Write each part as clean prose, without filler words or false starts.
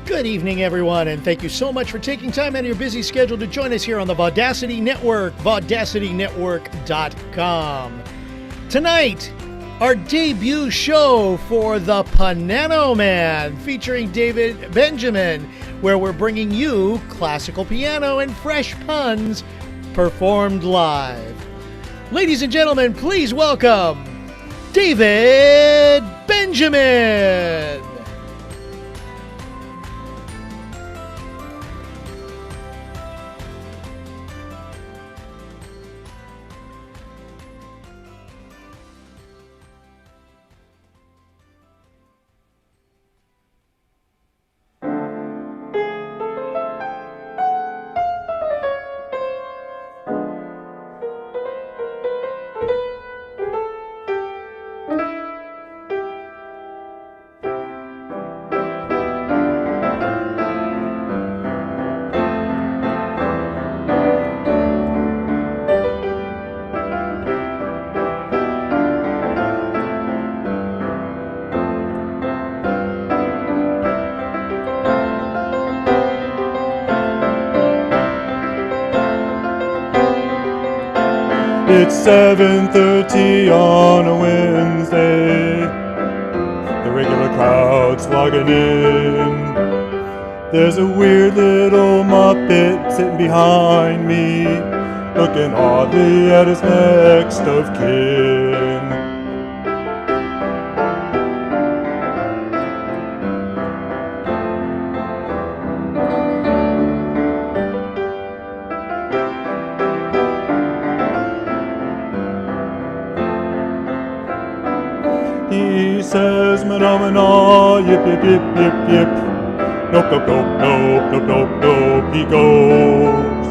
Good evening, everyone, and thank you so much for taking time out of your busy schedule to join us here on the Vaudacity Network, VaudacityNetwork.com. Tonight, our debut show for the Piano Man, featuring David Benjamin, where we're bringing you classical piano and fresh puns performed live. Ladies and gentlemen, please welcome David Benjamin. It's 7:30 on a Wednesday. The regular crowd's logging in. There's a weird little Muppet sitting behind me, looking oddly at his next of kin. He says, "Mana, yip, yip, yip, yip, yip. Nope, nope, nope, nope, nope, nope, nope," he goes.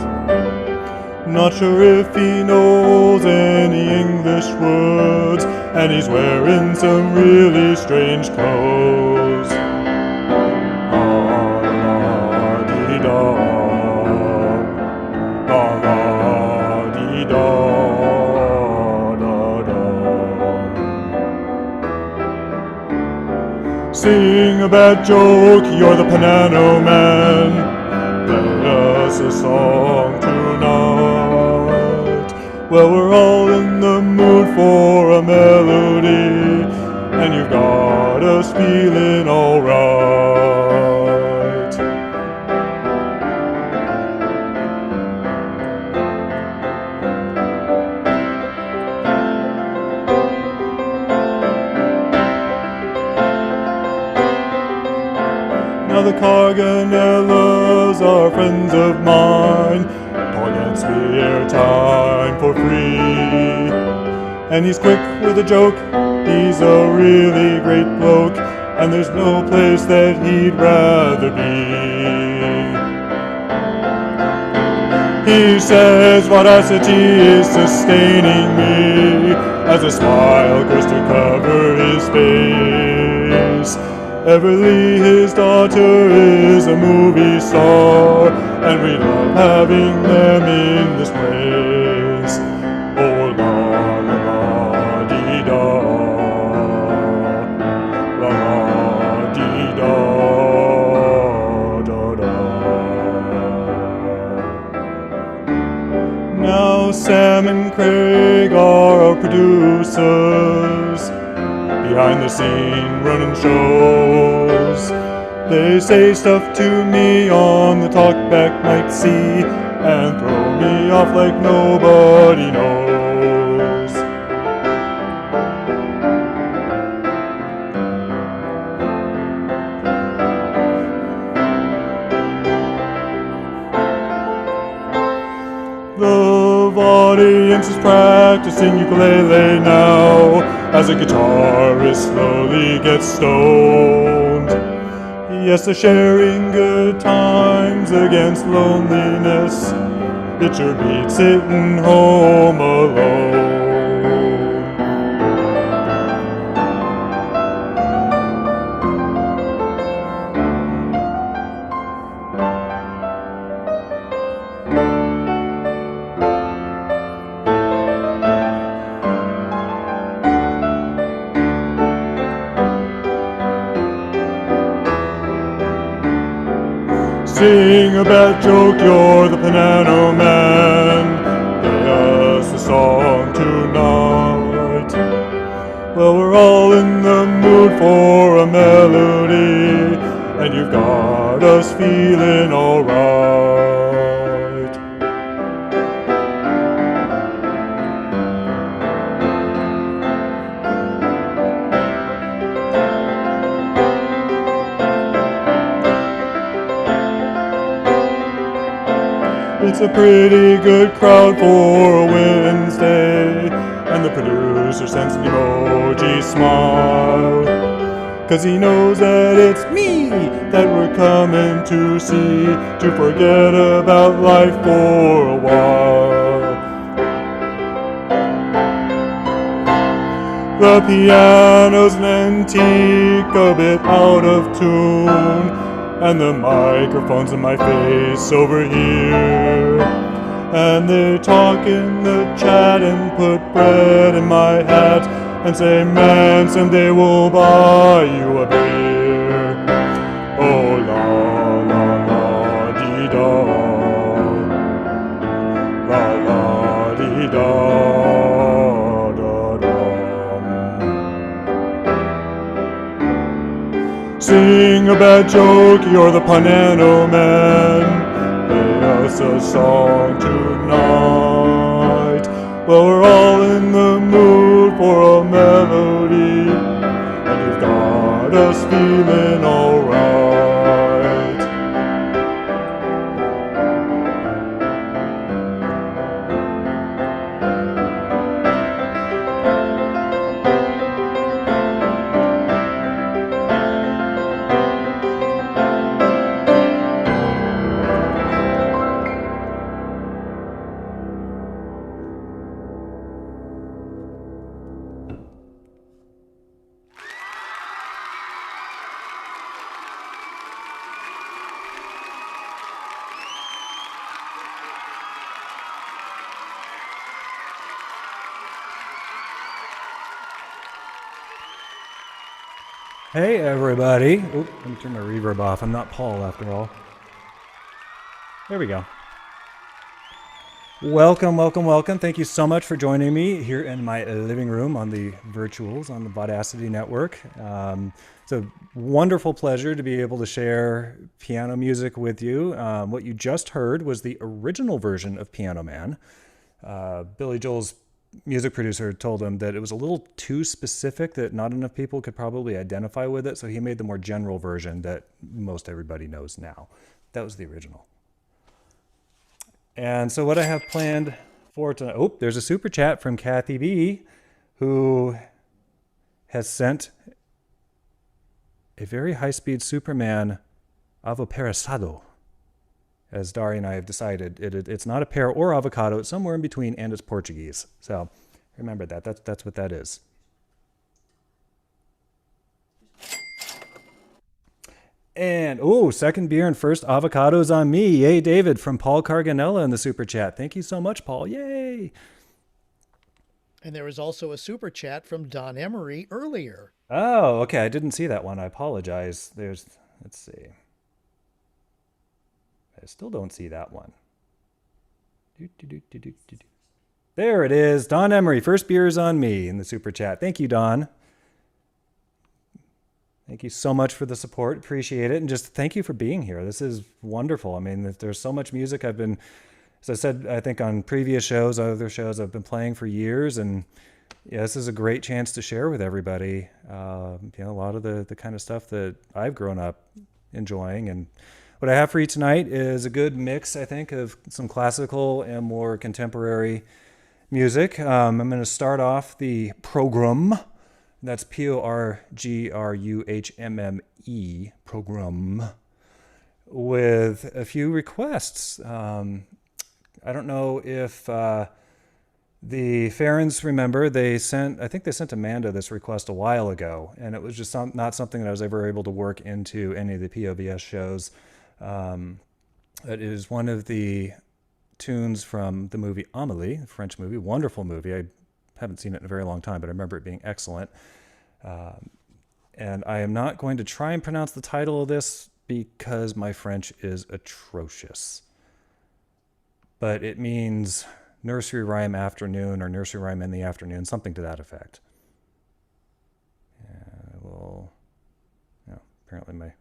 Not sure if he knows any English words, and he's wearing some really strange clothes. La-la-dee-da, la-la-dee-da. Sing a bad joke, you're the Piano Man. Play us a song tonight. Well, we're all in the mood for a melody, and you've got us feeling alright. Now the Carganellas are friends of mine. Paul gets me airtime for free, and he's quick with a joke. He's a really great bloke, and there's no place that he'd rather be. He says Vaudacity is sustaining me, as a smile goes to cover his face. Everly, his daughter, is a movie star, and we love having them in this place. Oh, la la la dee da, la la dee da da da. Now Sam and Craig are our producers, behind the scene running shows. They say stuff to me on the talkback mic C, and throw me off like nobody knows. The audience is practicing ukulele now, as a guitarist slowly gets stoned. Yes, they're sharing good times against loneliness. It sure beats sitting home alone. Sing a bad joke, you're the piano man. Play us a song tonight. Well, we're all in the mood for a melody, and you've got us feeling alright. It's a pretty good crowd for a Wednesday, and the producer sends an emoji smile, 'cause he knows that it's me that we're coming to see, to forget about life for a while. The piano's an antique, a bit out of tune, and the microphone's in my face over here. And they talk in the chat and put bread in my hat and say, man, someday we'll buy you a beer. Oh, la, la, la, dee, da. La, la, dee, da, da, da. Sing a bad joke, you're the piano man. Play us a song tonight. Well, we're all in the mood for a melody, and you've got us feeling alright. Hey everybody. Oop, let me turn my reverb off. I'm not Paul after all. There we go. Welcome, welcome, welcome. Thank you so much for joining me here in my living room on the virtuals on the Vaudacity network. It's a wonderful pleasure to be able to share piano music with you. What you just heard was the original version of Piano Man. Billy Joel's music producer told him that it was a little too specific, that not enough people could probably identify with it, so he made the more general version that most everybody knows now. That was the original. And so what I have planned for tonight, oh, there's a super chat from Kathy B, who has sent a very high-speed Superman avoparasado. As Dari and I have decided, it's not a pear or avocado. It's somewhere in between, and it's Portuguese. So remember that. That's what that is. And, oh, second beer and first avocados on me. Yay, David, from Paul Carganella in the super chat. Thank you so much, Paul. Yay. And there was also a super chat from Don Emery earlier. Oh, okay. I didn't see that one. I apologize. Let's see. I still don't see that one. There it is. Don Emery, first beer is on me in the super chat. Thank you, Don. Thank you so much for the support. Appreciate it. And just thank you for being here. This is wonderful. I mean, there's so much music I've been, as I said, I think on previous shows, other shows I've been playing for years. And yeah, this is a great chance to share with everybody, a lot of the kind of stuff that I've grown up enjoying. And what I have for you tonight is a good mix, I think, of some classical and more contemporary music. I'm going to start off the program. That's P-O-R-G-R-U-H-M-M-E, program, with a few requests. I don't know if the Farrens remember. I think they sent Amanda this request a while ago, and it was just not something that I was ever able to work into any of the POVS shows. It is one of the tunes from the movie Amélie, a French movie, wonderful movie. I haven't seen it in a very long time, but I remember it being excellent. And I am not going to try and pronounce the title of this because my French is atrocious. But it means nursery rhyme afternoon or nursery rhyme in the afternoon, something to that effect. Well, apparently my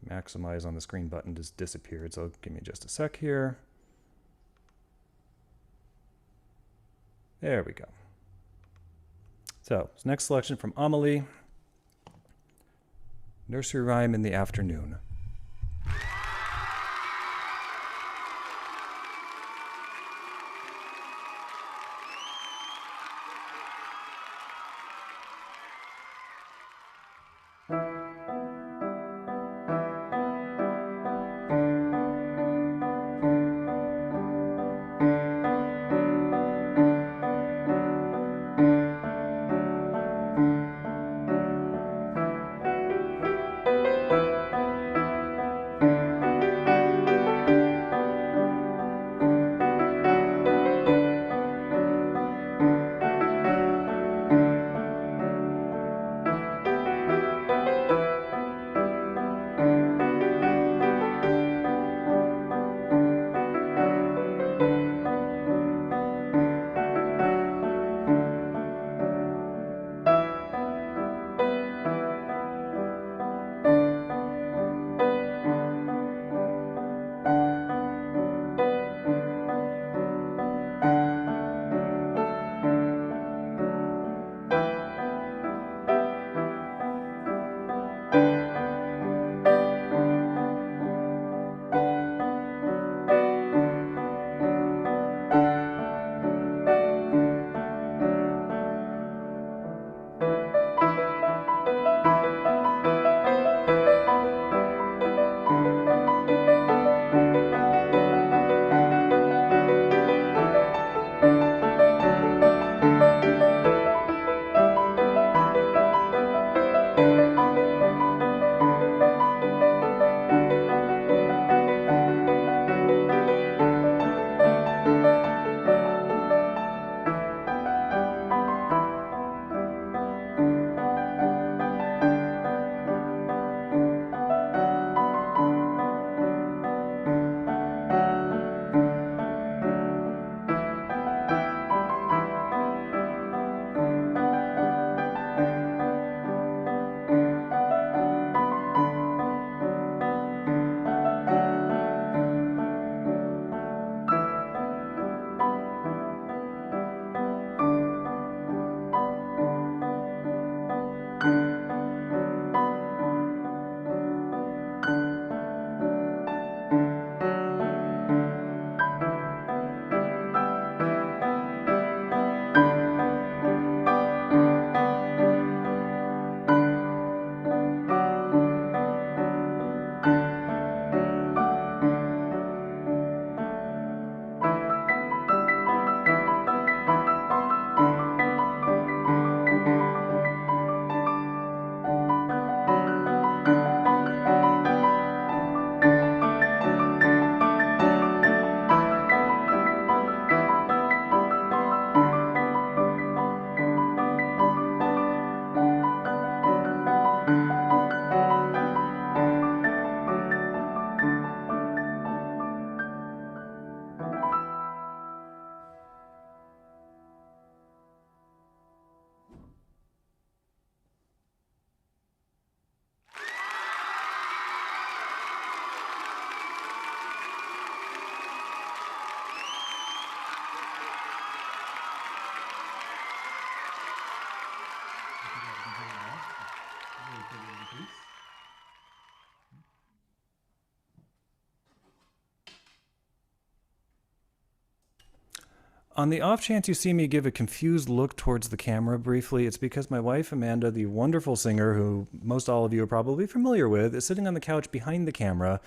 maximize on the screen button just disappeared, so give me just a sec here. There we go. So, this next selection from Amelie, nursery rhyme in the afternoon. On the off chance you see me give a confused look towards the camera briefly, it's because my wife Amanda, the wonderful singer who most all of you are probably familiar with, is sitting on the couch behind the camera,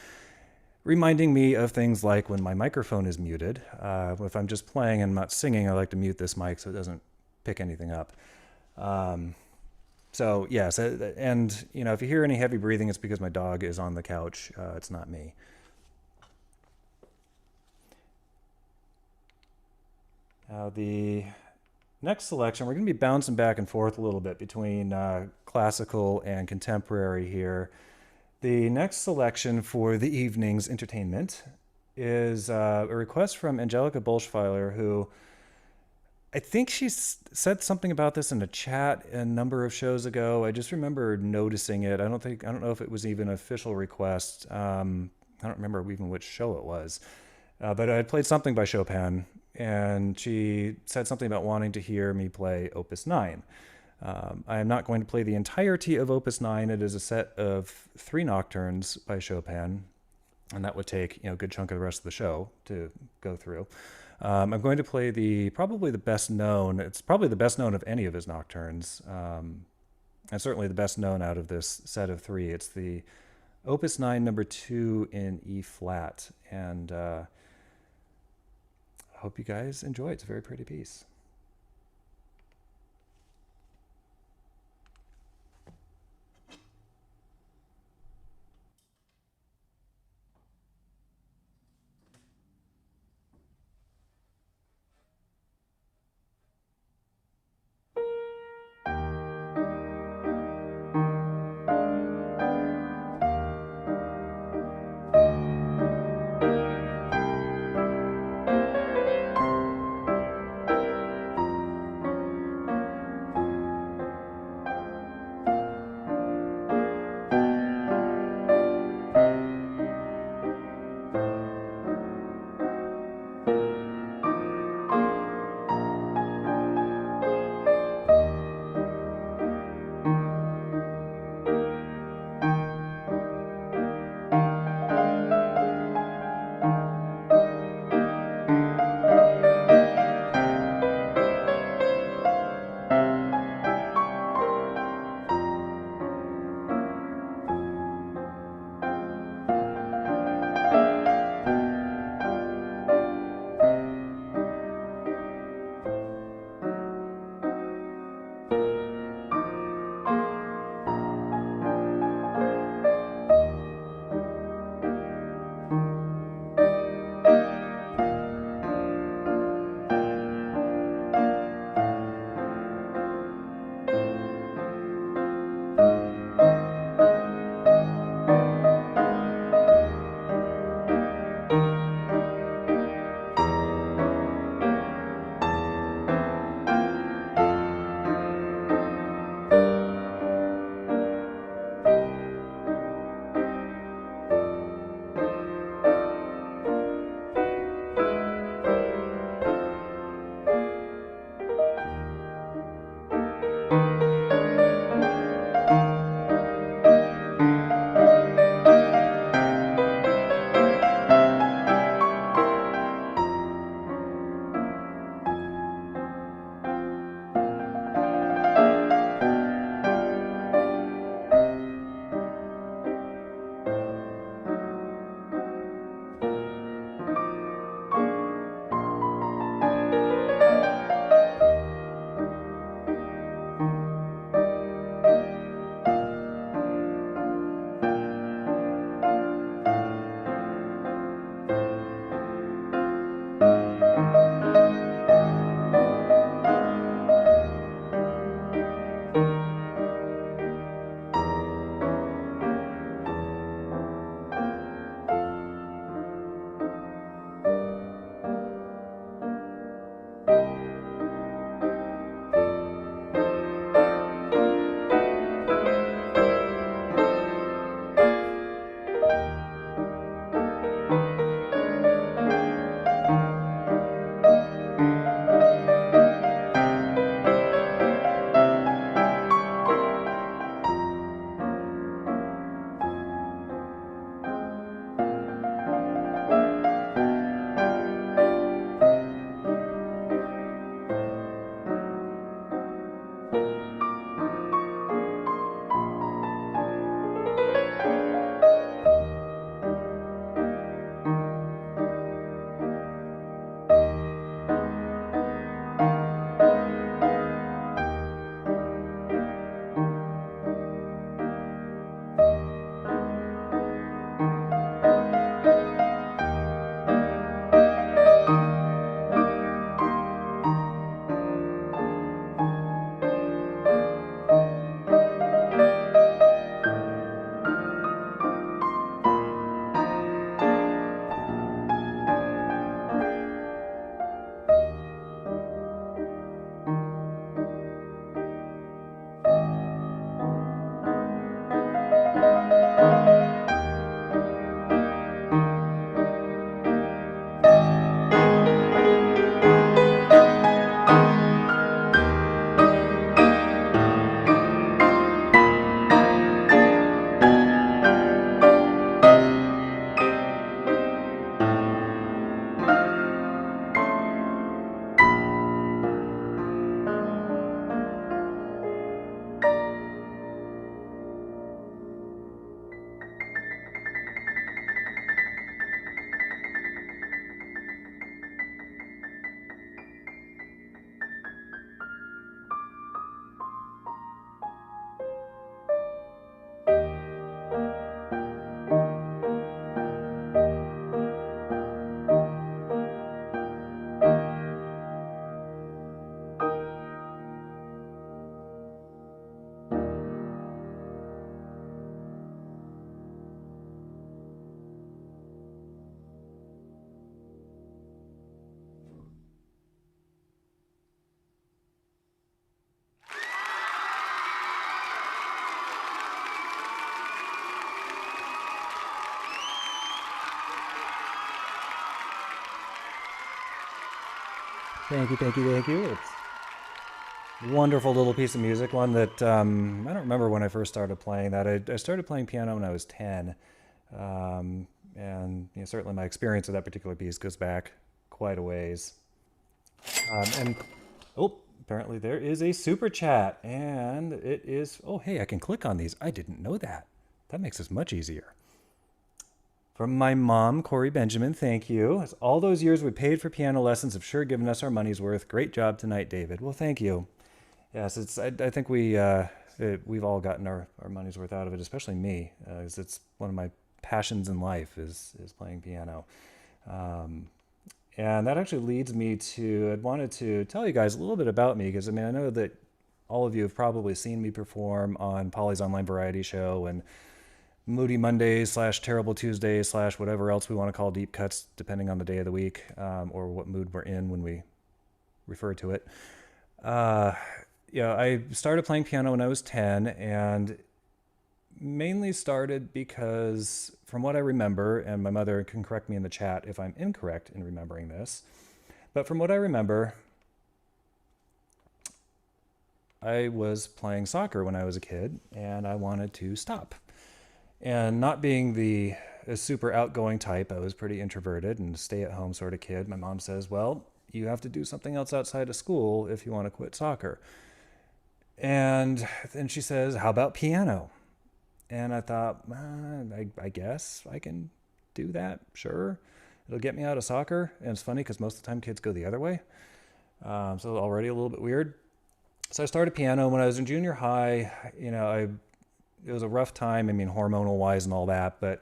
reminding me of things like when my microphone is muted. If I'm just playing and not singing, I like to mute this mic so it doesn't pick anything up. So yes, and you know, if you hear any heavy breathing, it's because my dog is on the couch. It's not me. Now the next selection, we're going to be bouncing back and forth a little bit between classical and contemporary here. The next selection for the evening's entertainment is a request from Angelica Bolschweiler, who I think she said something about this in a chat a number of shows ago. I just remember noticing it. I don't know if it was even an official request. I don't remember even which show it was. But I had played something by Chopin, and she said something about wanting to hear me play Opus 9. I am not going to play the entirety of Opus 9. It is a set of 3 nocturnes by Chopin, and that would take a good chunk of the rest of the show to go through. I'm going to play probably the best known. It's probably the best known of any of his nocturnes, and certainly the best known out of this set of 3. It's the Opus 9 number 2 in E flat, and I hope you guys enjoy it. It's a very pretty piece. Thank you, thank you, thank you. It's a wonderful little piece of music, one that I don't remember when I first started playing that. I started playing piano when I was 10. And certainly my experience with that particular piece goes back quite a ways. And apparently there is a super chat, and it is, oh, hey, I can click on these. I didn't know that. That makes this much easier. From my mom, Corey Benjamin, thank you. As all those years we paid for piano lessons have sure given us our money's worth. Great job tonight, David. Well, thank you. Yes, I think we've all gotten our money's worth out of it, especially me, because it's one of my passions in life is playing piano. And that actually leads me to, I wanted to tell you guys a little bit about me, because I know that all of you have probably seen me perform on Polly's online variety show and Moody Mondays / Terrible Tuesdays / whatever else we want to call deep cuts, depending on the day of the week, or what mood we're in when we refer to it. I started playing piano when I was 10, and mainly started because, from what I remember, and my mother can correct me in the chat if I'm incorrect in remembering this, but from what I remember, I was playing soccer when I was a kid, and I wanted to stop. And not being a super outgoing type, I was pretty introverted and stay-at-home sort of kid. My mom says, well, you have to do something else outside of school if you want to quit soccer. And then she says, how about piano? And I thought, I guess I can do that. Sure. It'll get me out of soccer. And it's funny because most of the time kids go the other way. So already a little bit weird. So I started piano when I was in junior high. It was a rough time, hormonal wise and all that, but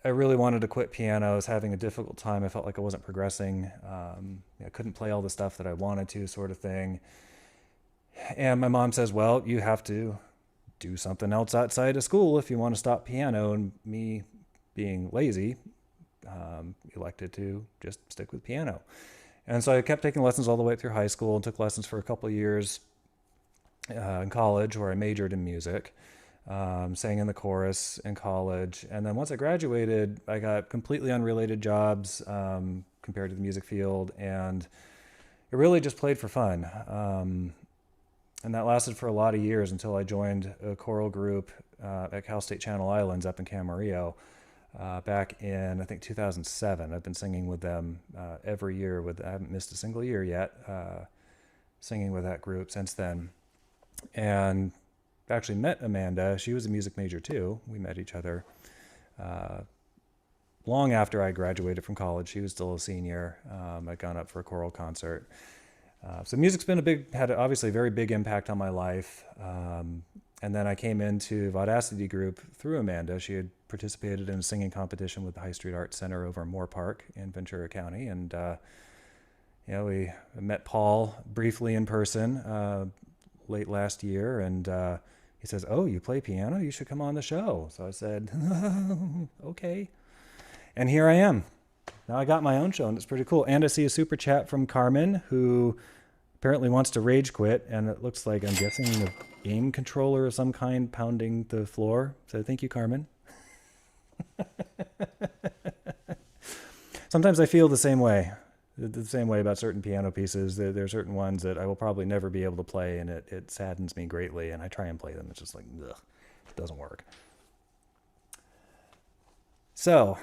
I really wanted to quit piano. I was having a difficult time. I felt like I wasn't progressing. I couldn't play all the stuff that I wanted to, sort of thing. And my mom says, well, you have to do something else outside of school if you want to stop piano. And me, being lazy, elected to just stick with piano. And so I kept taking lessons all the way through high school and took lessons for a couple of years in college, where I majored in music. Sang in the chorus in college. And then once I graduated, I got completely unrelated jobs compared to the music field. And it really just played for fun. And that lasted for a lot of years until I joined a choral group at Cal State Channel Islands up in Camarillo back in, I think, 2007. I've been singing with them every year. I haven't missed a single year yet singing with that group since then. And actually met Amanda. She was a music major too. We met each other long after I graduated from college. She was still a senior. I'd gone up for a choral concert. So music's been had obviously a very big impact on my life. And then I came into Vaudacity group through Amanda. She had participated in a singing competition with the High Street Arts Center over in Moore Park in Ventura County. And, we met Paul briefly in person late last year. And he says, oh, you play piano? You should come on the show. So I said, okay. And here I am. Now I got my own show, and it's pretty cool. And I see a super chat from Carmen, who apparently wants to rage quit. And it looks like, I'm guessing, a game controller of some kind pounding the floor. So thank you, Carmen. Sometimes I feel the same way about certain piano pieces. There are certain ones that I will probably never be able to play, and it saddens me greatly. And I try and play them. It's just like, ugh, it doesn't work. So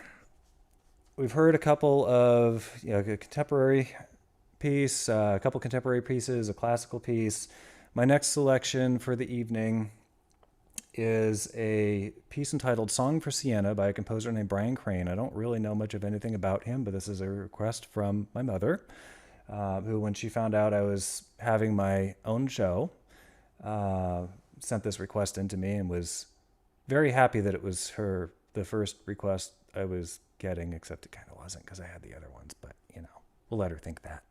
we've heard a couple of, a contemporary piece, a couple contemporary pieces, a classical piece. My next selection for the evening is a piece entitled Song for Sienna by a composer named Brian Crane. I don't really know much of anything about him, but this is a request from my mother, who, when she found out I was having my own show, sent this request in to me and was very happy that it was the first request I was getting, except it kind of wasn't because I had the other ones, but we'll let her think that.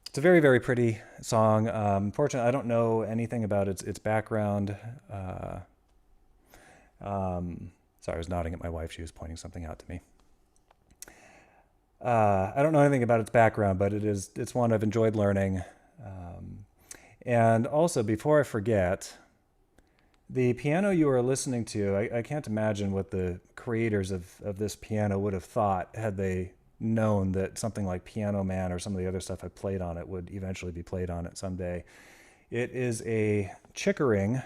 It's a very, very pretty song. Unfortunately, I don't know anything about its background. Sorry, I was nodding at my wife. She was pointing something out to me. I don't know anything about its background, but it's one I've enjoyed learning. And also, before I forget, the piano you are listening to, I can't imagine what the creators of this piano would have thought had they known that something like Piano Man or some of the other stuff I played on it would eventually be played on it someday. It is a Chickering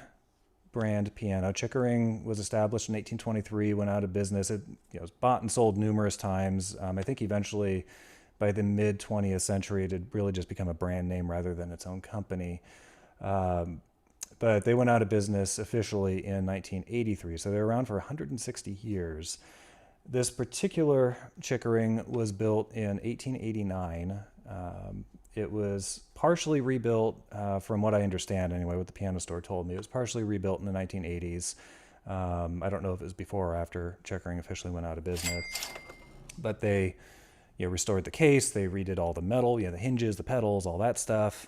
brand piano. Chickering was established in 1823, went out of business. It was bought and sold numerous times. I think eventually by the mid 20th century, it had really just become a brand name rather than its own company. But they went out of business officially in 1983, so they're around for 160 years. This particular Chickering was built in 1889. It was partially rebuilt, from what I understand anyway, what the piano store told me. It was partially rebuilt in the 1980s. I don't know if it was before or after Chickering officially went out of business. But they restored the case, they redid all the metal, the hinges, the pedals, all that stuff.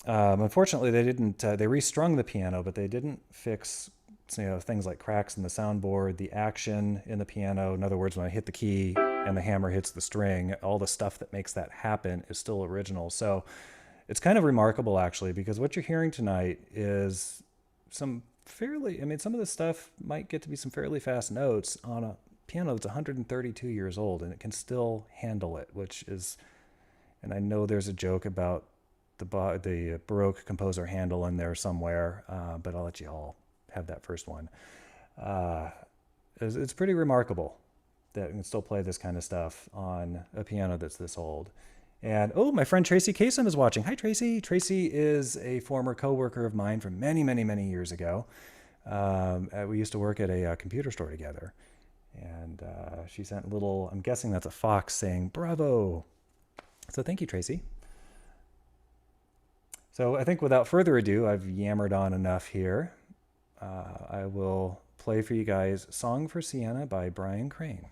Unfortunately, they didn't. They restrung the piano, but they didn't fix things like cracks in the soundboard, the action in the piano. In other words, when I hit the key and the hammer hits the string, all the stuff that makes that happen is still original. So it's kind of remarkable, actually, because what you're hearing tonight is some of this stuff might get to be some fairly fast notes on a piano that's 132 years old, and it can still handle it, and I know there's a joke about the Baroque composer handle in there somewhere, but I'll let you all have that first one. It's pretty remarkable that we can still play this kind of stuff on a piano that's this old. And my friend Tracy Kasem is watching. Hi, Tracy. Tracy is a former coworker of mine from many, many, many years ago. We used to work at a computer store together, and she sent a little. I'm guessing that's a fox saying "Bravo." So thank you, Tracy. So I think without further ado, I've yammered on enough here. I will play for you guys Song for Sienna by Brian Crane.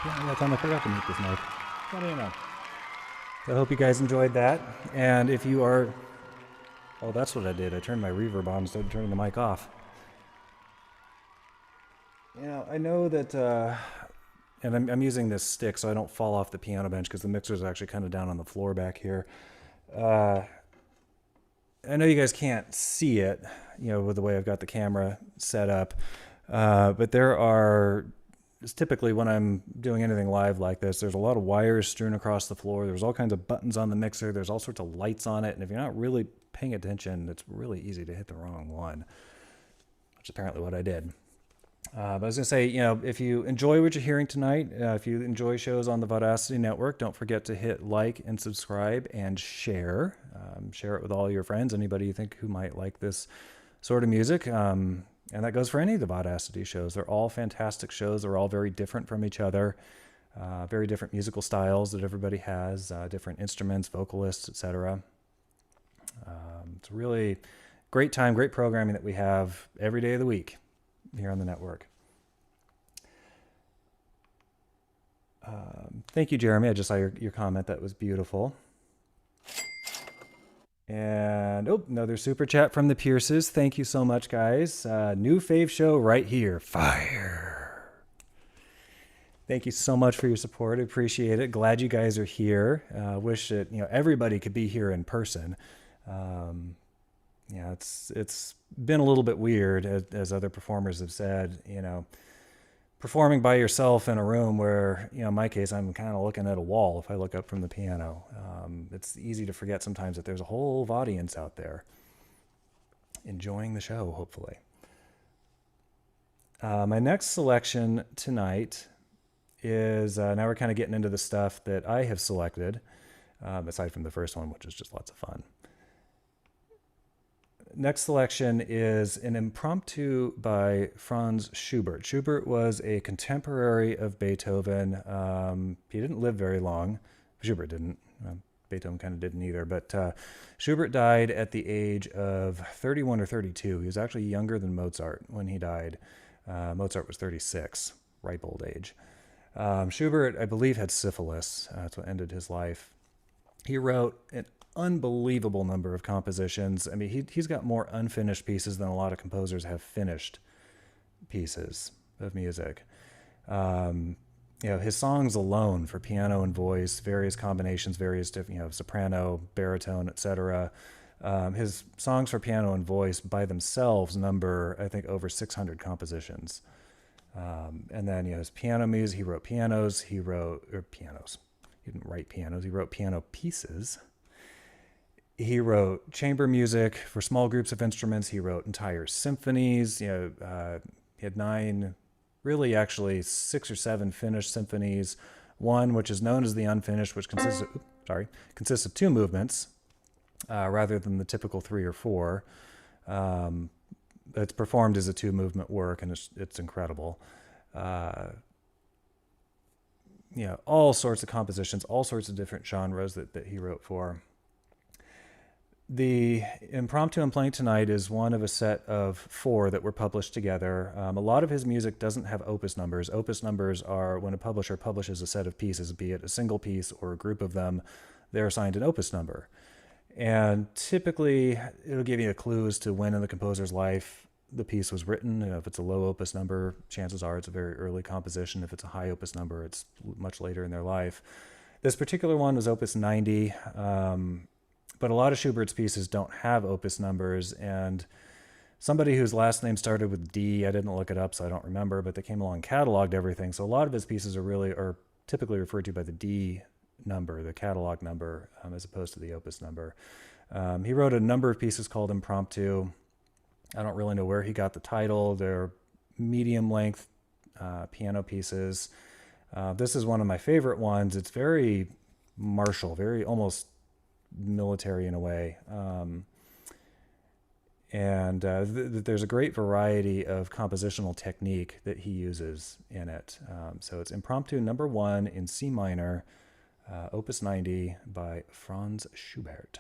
Yeah, that time I forgot to mute this mic. What do you know? So I hope you guys enjoyed that. And if you are... Oh, that's what I did. I turned my reverb on instead of turning the mic off. You know, I know that... and I'm using this stick so I don't fall off the piano bench because the mixer is actually kind of down on the floor back here. I know you guys can't see it, you know, with the way I've got the camera set up. But there are... Typically when I'm doing anything live like this, there's a lot of wires strewn across the floor. There's all kinds of buttons on the mixer. There's all sorts of lights on it. And if you're not really paying attention, it's really easy to hit the wrong one, which is apparently what I did. But I was going to say, you know, if you enjoy what you're hearing tonight, if you enjoy shows on the Vaudacity Network, don't forget to hit like and subscribe and share. Share it with all your friends, anybody you think who might like this sort of music. And that goes for any of the Vaudacity shows. They're all fantastic shows. They're all very different from each other. Very different musical styles that everybody has, different instruments, vocalists, etc. It's a really great time, great programming that we have every day of the week here on the network. Thank you, Jeremy. I just saw your comment. That was beautiful. And, oh, another super chat from the Pierces. Thank you so much, guys. New fave show right here. Fire. Thank you so much for your support. I appreciate it. Glad you guys are here. Wish that, you know, everybody could be here in person. Yeah, it's been a little bit weird, as other performers have said, you know, performing by yourself in a room where, you know, in my case, I'm kind of looking at a wall if I look up from the piano. It's easy to forget sometimes that there's a whole audience out there enjoying the show, hopefully. My next selection tonight is, now we're kind of getting into the stuff that I have selected, aside from the first one, which is just lots of fun. Next selection is an impromptu by Franz Schubert. Schubert was a contemporary of Beethoven. He didn't live very long. Schubert didn't. Beethoven kind of didn't either. But Schubert died at the age of 31 or 32. He was actually younger than Mozart when he died. Mozart was 36, ripe old age. Schubert, I believe, had syphilis. That's what ended his life. He wrote an unbelievable number of compositions. I mean, he's got more unfinished pieces than a lot of composers have finished pieces of music. You know, his songs alone for piano and voice, various combinations, various different, you know, soprano, baritone, etc. His songs for piano and voice by themselves number, I think, over 600 compositions. And then, you know, his piano music, he wrote pianos, he didn't write pianos, he wrote piano pieces. He wrote chamber music for small groups of instruments. He wrote entire symphonies. You know, he had 9, really actually 6 or 7 finished symphonies. One, which is known as the unfinished, which consists of 2 movements, rather than the typical 3 or 4. It's performed as a 2-movement work, and it's incredible. You know, all sorts of compositions, all sorts of different genres that he wrote for. The impromptu I'm playing tonight is one of a set of 4 that were published together. A lot of his music doesn't have opus numbers. Opus numbers are when a publisher publishes a set of pieces, be it a single piece or a group of them, they're assigned an opus number. And typically, it'll give you a clue as to when in the composer's life the piece was written. You know, if it's a low opus number, chances are it's a very early composition. If it's a high opus number, it's much later in their life. This particular one was opus 90. But a lot of Schubert's pieces don't have opus numbers, and somebody whose last name started with D, I didn't look it up, so I don't remember, but they came along and cataloged everything. So a lot of his pieces are typically referred to by the D number, the catalog number, as opposed to the opus number. He wrote a number of pieces called impromptu. I don't really know where he got the title. They're medium length piano pieces. This is one of my favorite ones. It's very martial, very almost military in a way. There's a great variety of compositional technique that he uses in it. So it's impromptu number 1 in C minor, opus 90 by Franz Schubert.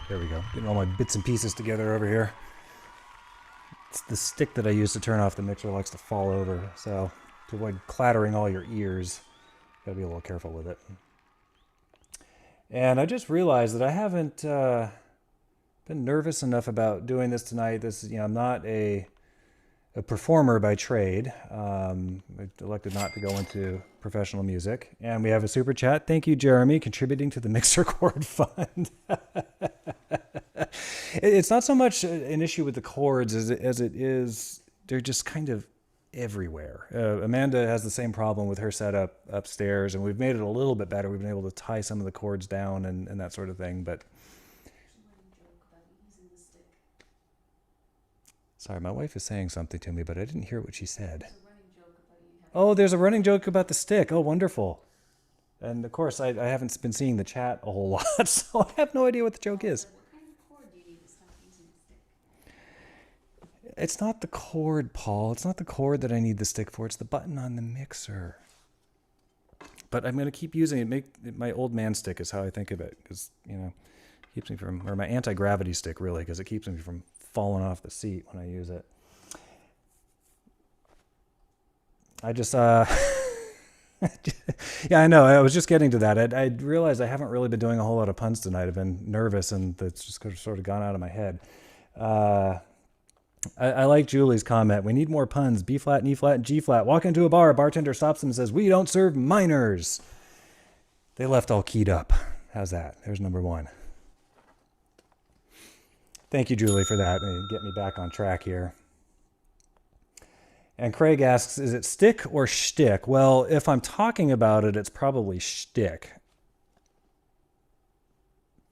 There we go. Getting all my bits and pieces together over here. It's the stick that I use to turn off the mixer likes to fall over, so to avoid clattering all your ears, gotta be a little careful with it. And I just realized that I haven't been nervous enough about doing this tonight. I'm not a performer by trade. I elected not to go into professional music. And we have a super chat. Thank you, Jeremy, contributing to the Mixer Chord Fund. It's not so much an issue with the chords as it is, they're just kind of everywhere. Amanda has the same problem with her setup upstairs, and we've made it a little bit better. We've been able to tie some of the chords down and that sort of thing, but sorry, my wife is saying something to me, but I didn't hear what she said. Oh, there's a running joke about the stick. Oh, wonderful. And of course, I haven't been seeing the chat a whole lot, so I have no idea what the joke is. What kind of cord do you need to stop using the stick? It's not the cord, Paul. It's not the cord that I need the stick for. It's the button on the mixer. But I'm going to keep using it. My old man stick is how I think of it, because, keeps me from, or my anti-gravity stick, really, because it keeps me from falling off the seat when I use it. I just, yeah, I know. I was just getting to that. I realized I haven't really been doing a whole lot of puns tonight. I've been nervous, and it's just sort of gone out of my head. I like Julie's comment. We need more puns. B flat, and E flat, and G flat. Walk into a bar. A bartender stops them and says, "We don't serve minors." They left all keyed up. How's that? There's number one. Thank you, Julie, for that. Get me back on track here. And Craig asks, is it stick or shtick? Well, if I'm talking about it, it's probably shtick.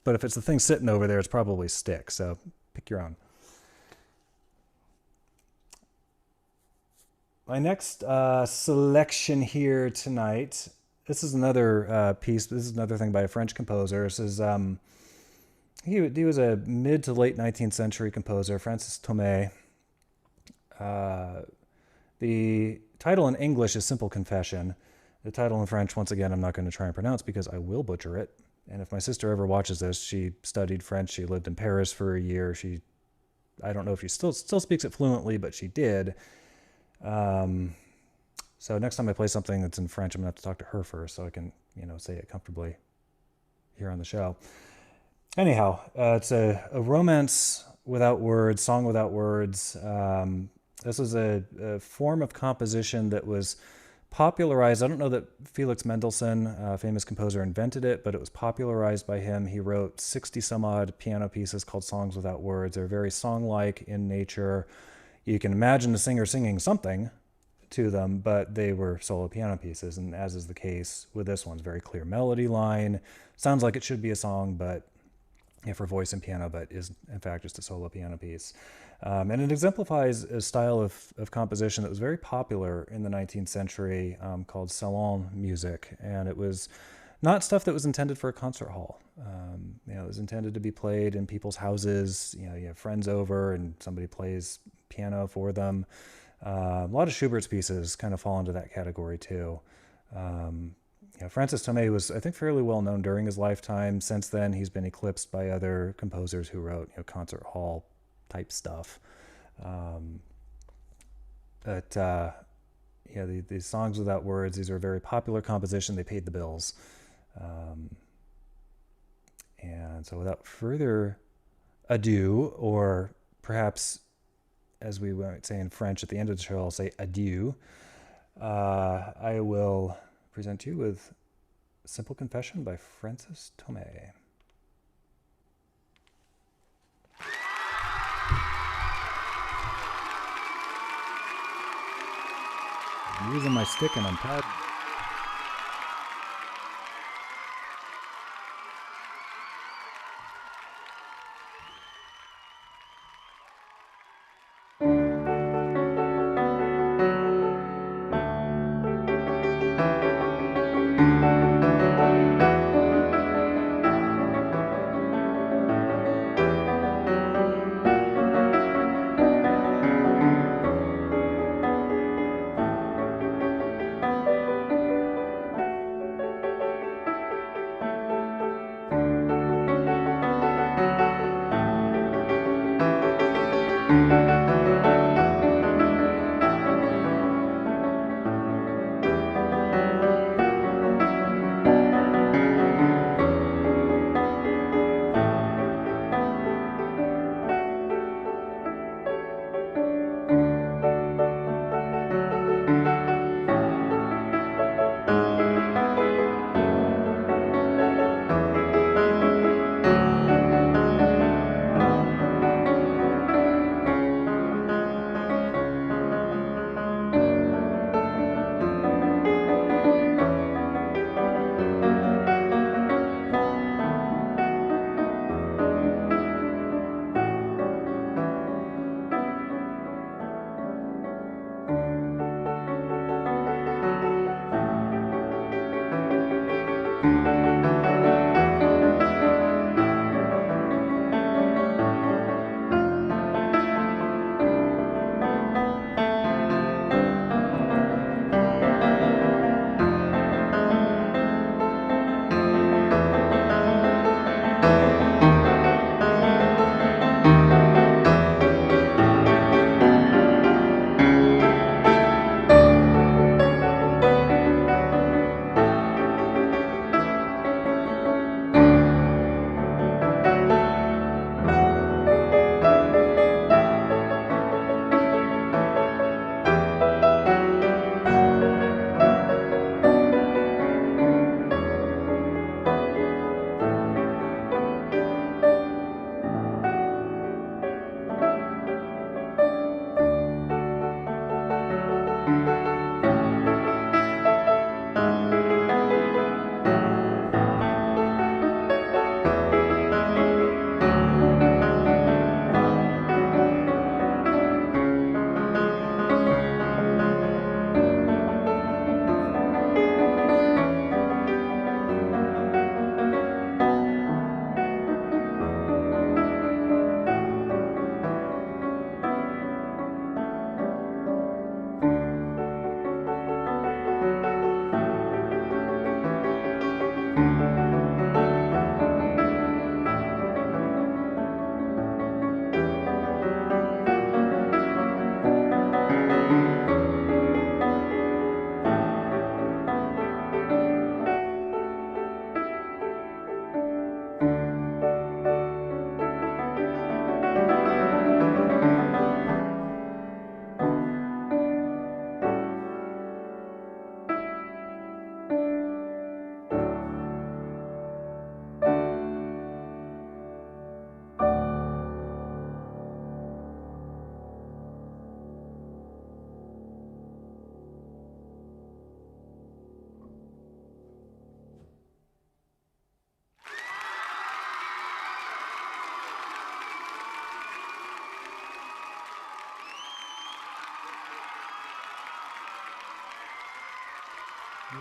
But if it's the thing sitting over there, it's probably stick. So pick your own. My next selection here tonight, this is another piece. This is another thing by a French composer. This is, he was a mid to late 19th century composer, Francis Tomé. The title in English is Simple Confession. The title in French, once again, I'm not going to try and pronounce because I will butcher it. And if my sister ever watches this, she studied French. She lived in Paris for a year. I don't know if she still speaks it fluently, but she did. So next time I play something that's in French, I'm going to have to talk to her first so I can, say it comfortably here on the show. Anyhow, it's a romance without words, song without words. This is a form of composition that was popularized. I don't know that Felix Mendelssohn, a famous composer, invented it, but it was popularized by him. He wrote 60 some odd piano pieces called Songs Without Words. They're very song-like in nature. You can imagine the singer singing something to them, but they were solo piano pieces. And as is the case with this one, it's very clear melody line. Sounds like it should be a song, but for voice and piano, but is in fact just a solo piano piece. And it exemplifies a style of composition that was very popular in the 19th century called salon music. And it was not stuff that was intended for a concert hall. It was intended to be played in people's houses. You have friends over and somebody plays piano for them. A lot of Schubert's pieces kind of fall into that category too. Francis Tomé was, I think, fairly well known during his lifetime. Since then, he's been eclipsed by other composers who wrote concert hall type stuff. These Songs Without Words, these are a very popular composition. They paid the bills. And so without further ado, or perhaps as we might say in French at the end of the show, I'll say adieu. I will present you with Simple Confession by Francis Tomé. I'm using my stick and I'm tired.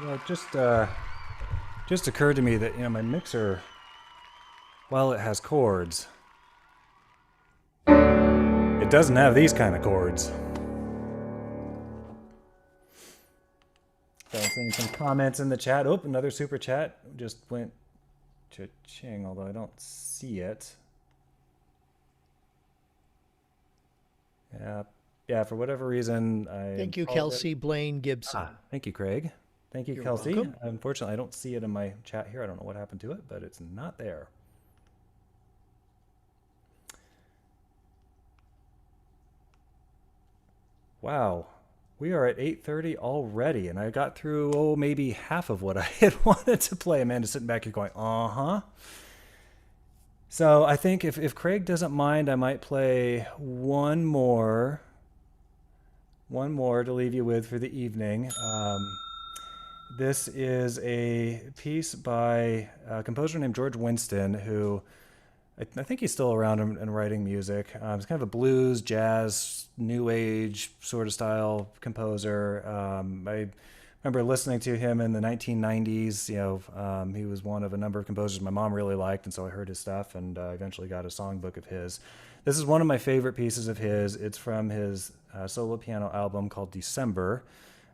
It just occurred to me that, you know, my mixer, while it has chords, it doesn't have these kind of chords. So I'm seeing some comments in the chat. Oh, another super chat just went cha-ching, although I don't see it. Yeah, for whatever reason, Thank you, Kelsey Blaine Gibson. Thank you, Craig. Thank you, You're Kelsey. welcome. Unfortunately, I don't see it in my chat here. I don't know what happened to it, but it's not there. Wow, we are at 8:30 already, and I got through, maybe half of what I had wanted to play. Amanda's sitting back here going, uh-huh. So I think if Craig doesn't mind, I might play one more to leave you with for the evening. This is a piece by a composer named George Winston, who I think he's still around and writing music. He's kind of a blues, jazz, new age sort of style composer. I remember listening to him in the 1990s. He was one of a number of composers my mom really liked, and so I heard his stuff and eventually got a songbook of his. This is one of my favorite pieces of his. It's from his solo piano album called December.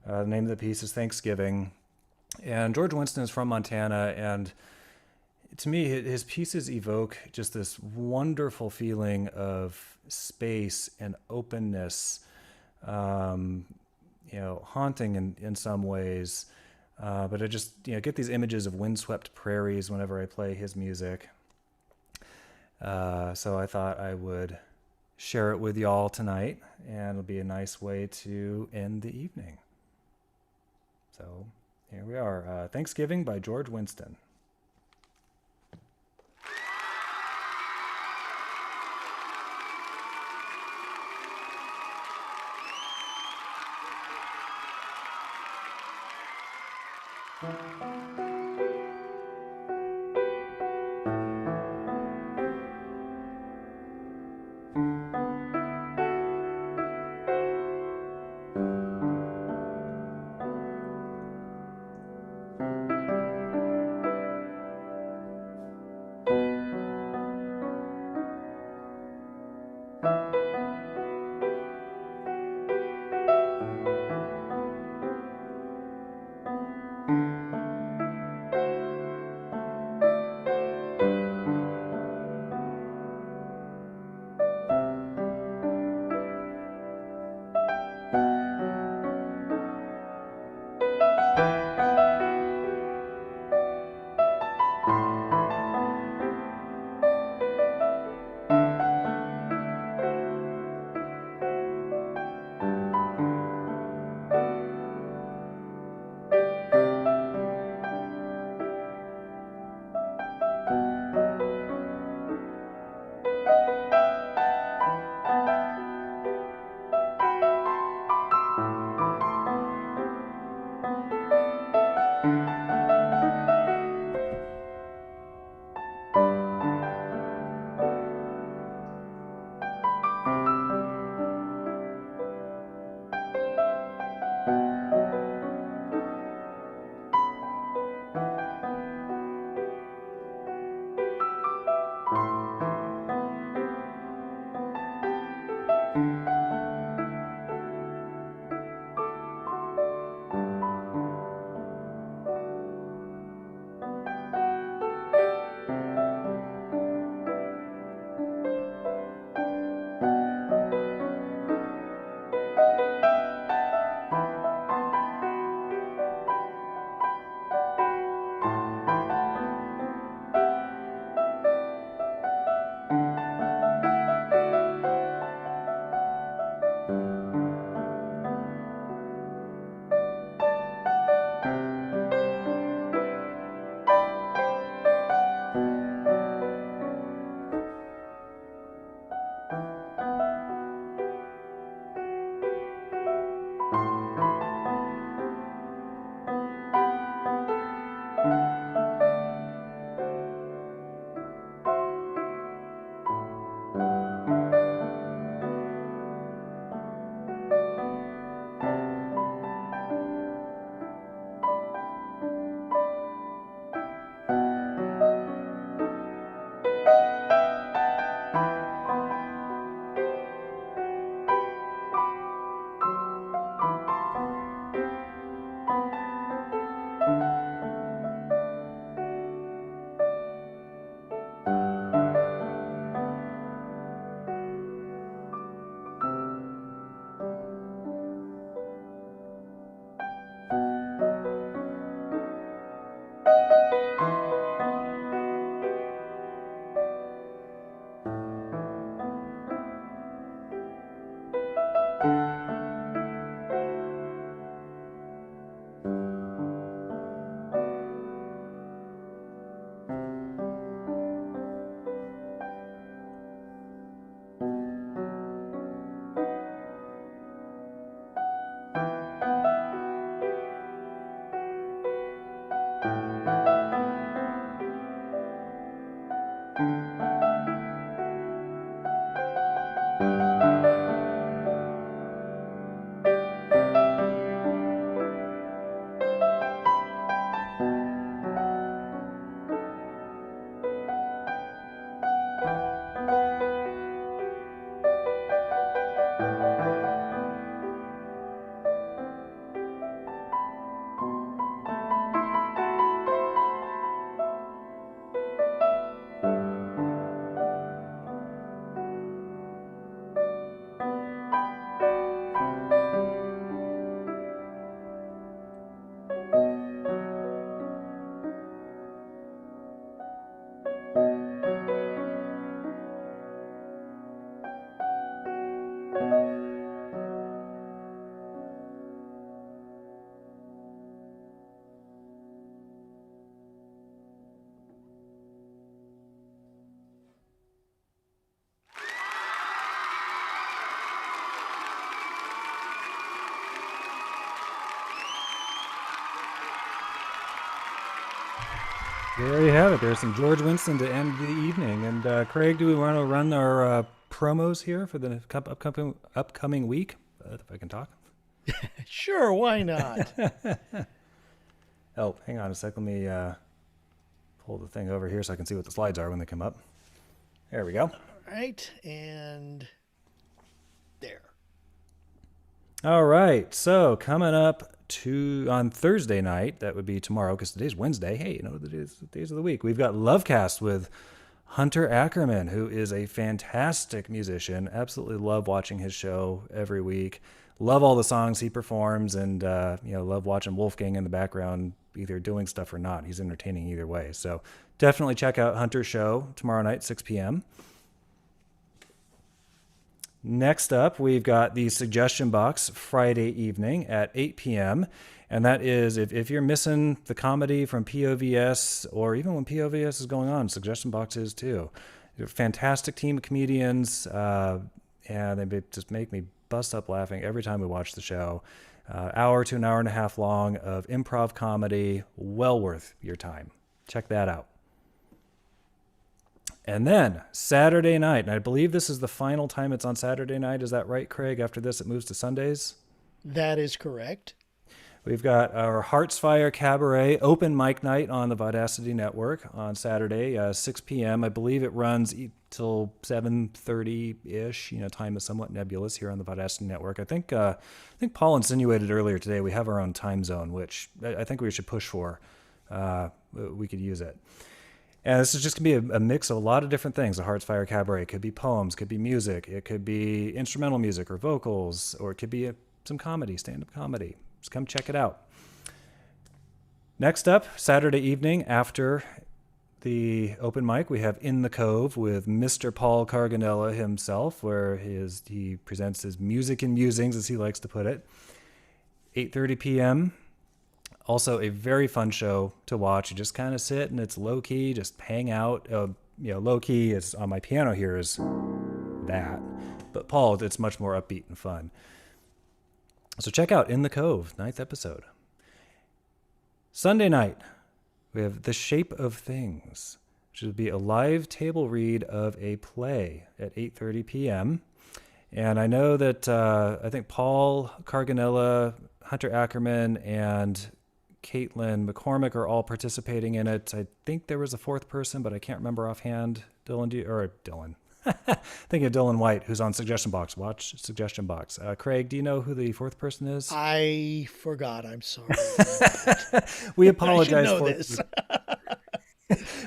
The name of the piece is Thanksgiving. And George Winston is from Montana, and to me, his pieces evoke just this wonderful feeling of space and openness, haunting in some ways. But I just get these images of windswept prairies whenever I play his music. So I thought I would share it with y'all tonight, and it'll be a nice way to end the evening. So here we are, Thanksgiving by George Winston. There you have it. There's some George Winston to end the evening. And Craig, do we want to run our promos here for the upcoming week? If I can talk. Sure, why not? Oh, hang on a sec. Let me pull the thing over here so I can see what the slides are when they come up. There we go. All right, and there. All right. So coming up on Thursday night, that would be tomorrow because today's Wednesday. Hey, the days of the week. We've got Lovecast with Hunter Ackerman, who is a fantastic musician. Absolutely love watching his show every week. Love all the songs he performs, and love watching Wolfgang in the background, either doing stuff or not. He's entertaining either way. So definitely check out Hunter's show tomorrow night, 6 p.m. Next up, we've got the Suggestion Box Friday evening at 8 p.m. And that is, if you're missing the comedy from POVS, or even when POVS is going on, Suggestion Box is too. They're a fantastic team of comedians, and they just make me bust up laughing every time we watch the show. Hour to an hour and a half long of improv comedy, well worth your time. Check that out. And then Saturday night, and I believe this is the final time it's on Saturday night. Is that right, Craig? After this, it moves to Sundays? That is correct. We've got our Hearts Fire Cabaret open mic night on the Vaudacity Network on Saturday, 6 p.m. I believe it runs till 7:30-ish. Time is somewhat nebulous here on the Vaudacity Network. I think Paul insinuated earlier today we have our own time zone, which I think we should push for. We could use it. And this is just going to be a mix of a lot of different things. The Hearts Fire Cabaret could be poems, could be music, it could be instrumental music or vocals, or it could be some comedy, stand-up comedy. Just come check it out. Next up, Saturday evening after the open mic, we have In the Cove with Mr. Paul Carganella himself, where he presents his music and musings, as he likes to put it. 8:30 p.m., also a very fun show to watch. You just kind of sit and it's low key, just hang out. Low key is on my piano here is that, but Paul, it's much more upbeat and fun. So check out In the Cove, 9th episode. Sunday night, we have The Shape of Things, which would be a live table read of a play at 8:30 p.m. And I know that I think Paul Carganella, Hunter Ackerman, and Caitlin McCormick are all participating in it. I think there was a fourth person, but I can't remember offhand. Dylan. Thinking of Dylan White, who's on Suggestion Box. Watch Suggestion Box. Craig, do you know who the fourth person is? I forgot. I'm sorry. We apologize I should know for this.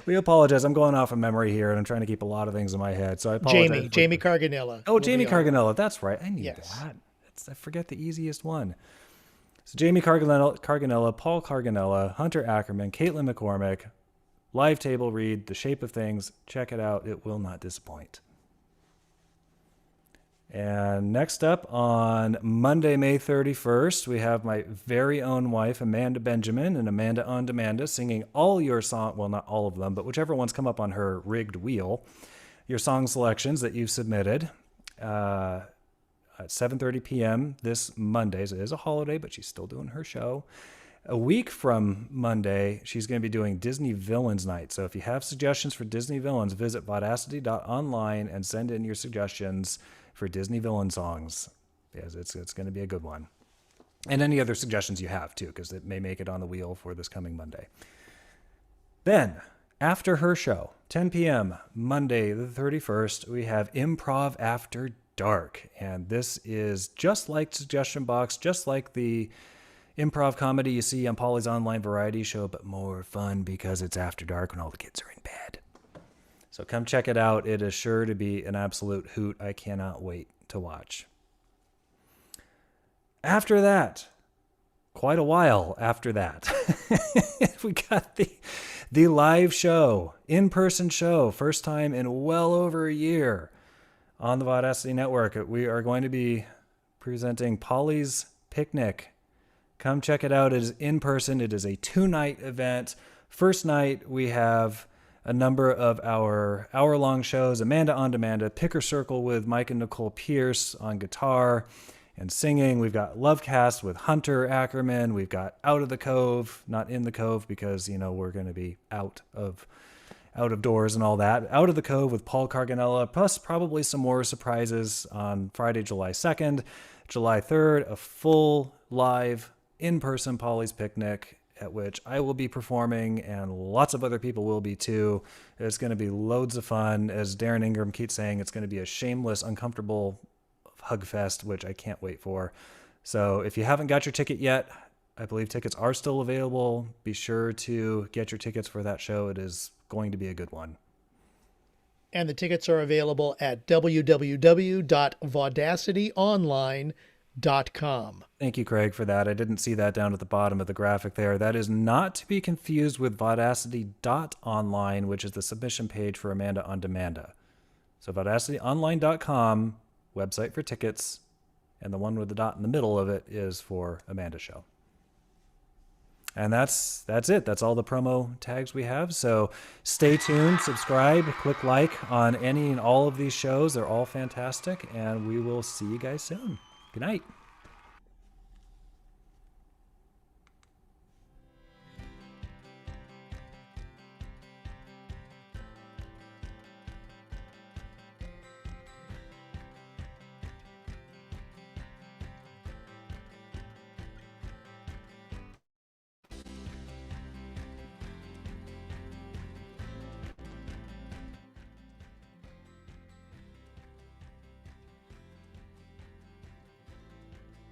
We apologize. I'm going off of memory here, and I'm trying to keep a lot of things in my head. So I apologize. Jamie Carganella. Oh, Jamie Carganella. That's right. I knew that. I forget the easiest one. So Jamie Carganella, Paul Carganella, Hunter Ackerman, Caitlin McCormick, live table read, The Shape of Things. Check it out. It will not disappoint. And next up on Monday, May 31st, we have my very own wife, Amanda Benjamin, and Amanda on Demanda singing all your song, well, not all of them, but whichever ones come up on her rigged wheel, your song selections that you've submitted. At 7:30 p.m. this Monday. So it is a holiday, but she's still doing her show. A week from Monday, she's going to be doing Disney Villains Night. So if you have suggestions for Disney villains, visit Vaudacity.online and send in your suggestions for Disney villain songs. Yes, it's going to be a good one. And any other suggestions you have, too, because it may make it on the wheel for this coming Monday. Then, after her show, 10 p.m., Monday the 31st, we have Improv After Dark. And this is just like Suggestion Box, just like the improv comedy you see on Polly's online variety show, but more fun because it's after dark when all the kids are in bed. So come check it out. It is sure to be an absolute hoot. I cannot wait to watch. After that, quite a while after that, we got the live show, in-person show, first time in well over a year on the Vaudacity Network. We are going to be presenting Polly's Picnic. Come check it out. It is in person. It is a 2-night event. First night, we have a number of our hour-long shows. Amanda on Demanda, Picker Circle with Mike and Nicole Pierce on guitar. and singing. We've got Lovecast with Hunter Ackerman. We've got Out of the Cove, not in the Cove because, we're going to be out of doors and all that. Out of the Cove with Paul Carganella, plus probably some more surprises on Friday, July 2nd. July 3rd, a full live in-person Polly's Picnic at which I will be performing and lots of other people will be too. It's going to be loads of fun. As Darren Ingram keeps saying, it's going to be a shameless, uncomfortable hug fest, which I can't wait for. So if you haven't got your ticket yet, I believe tickets are still available. Be sure to get your tickets for that show. It is going to be a good one. And the tickets are available at www.vaudacityonline.com. Thank you, Craig, for that. I didn't see that down at the bottom of the graphic there. That is not to be confused with Vaudacity.online, which is the submission page for Amanda on Demanda. So VaudacityOnline.com, website for tickets, and the one with the dot in the middle of it is for Amanda's show. And that's it. That's all the promo tags we have. So stay tuned, subscribe, click like on any and all of these shows. They're all fantastic, and we will see you guys soon. Good night.